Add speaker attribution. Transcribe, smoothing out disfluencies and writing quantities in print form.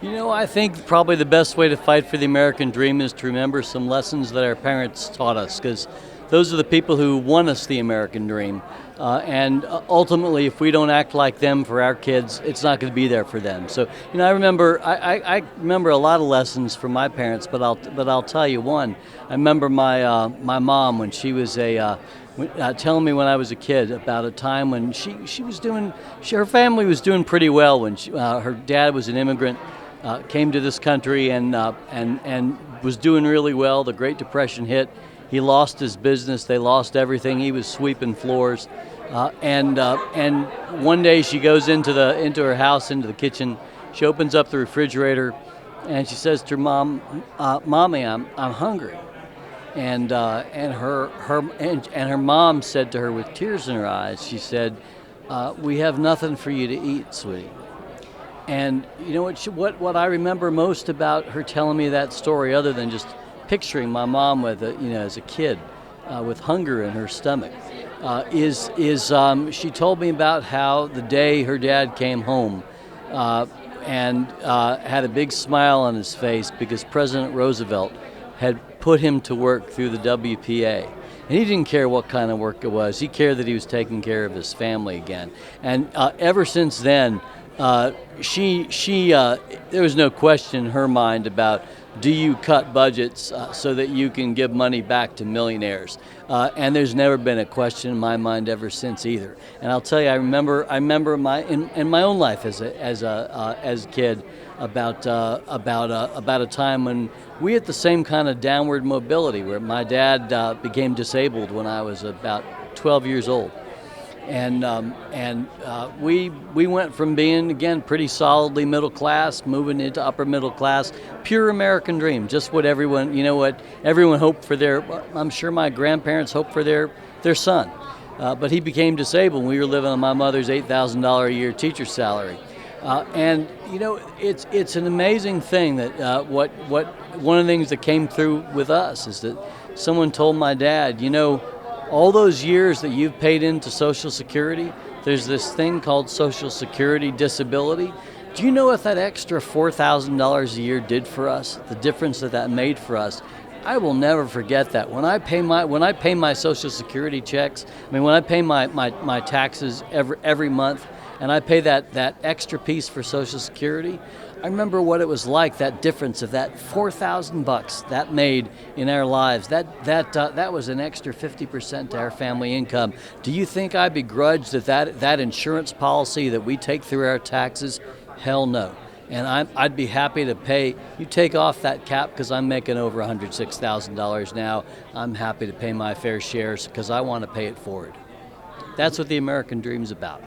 Speaker 1: You know, I think probably the best way to fight for the American dream is to remember some lessons that our parents taught us, because those are the people who won us the American dream. And ultimately, if we don't act like them for our kids, it's not going to be there for them. So, I remember a lot of lessons from my parents, but I'll tell you one. I remember my mom when she was telling me when I was a kid about a time when her family was doing pretty well when her dad was an immigrant. Came to this country and was doing really well. The Great Depression hit. He lost his business. They lost everything. He was sweeping floors. And one day she goes into her house, into the kitchen. She opens up the refrigerator, and she says to her mom, "Mommy, I'm hungry." And her mom said to her with tears in her eyes, she said, "We have nothing for you to eat, sweetie." And you know what I remember most about her telling me that story, other than just picturing my mom with as a kid with hunger in her stomach, is she told me about how the day her dad came home and had a big smile on his face because President Roosevelt had put him to work through the WPA. And he didn't care what kind of work it was. He cared that he was taking care of his family again. And ever since then, there was no question in her mind about, do you cut budgets so that you can give money back to millionaires? And there's never been a question in my mind ever since either. And I'll tell you, I remember in my own life as a kid about a time when we had the same kind of downward mobility, where my dad became disabled when I was about 12 years old. And we went from being, again, pretty solidly middle class, moving into upper middle class, pure American dream, just what everyone hoped for I'm sure my grandparents hoped for their son. But he became disabled, and we were living on my mother's $8,000 a year teacher salary. And it's an amazing thing that one of the things that came through with us is that someone told my dad, all those years that you've paid into Social Security, there's this thing called Social Security disability. Do you know what that extra $4,000 a year did for us? The difference that made for us? I will never forget that. When I pay my Social Security checks, when I pay my taxes every month, and I pay that extra piece for Social Security, I remember what it was like, that difference of that $4,000 that made in our lives. That was an extra 50% to our family income. Do you think I begrudge that insurance policy that we take through our taxes? Hell no. And I'd be happy to pay. You take off that cap because I'm making over $106,000 now. I'm happy to pay my fair shares because I want to pay it forward. That's what the American dream's about.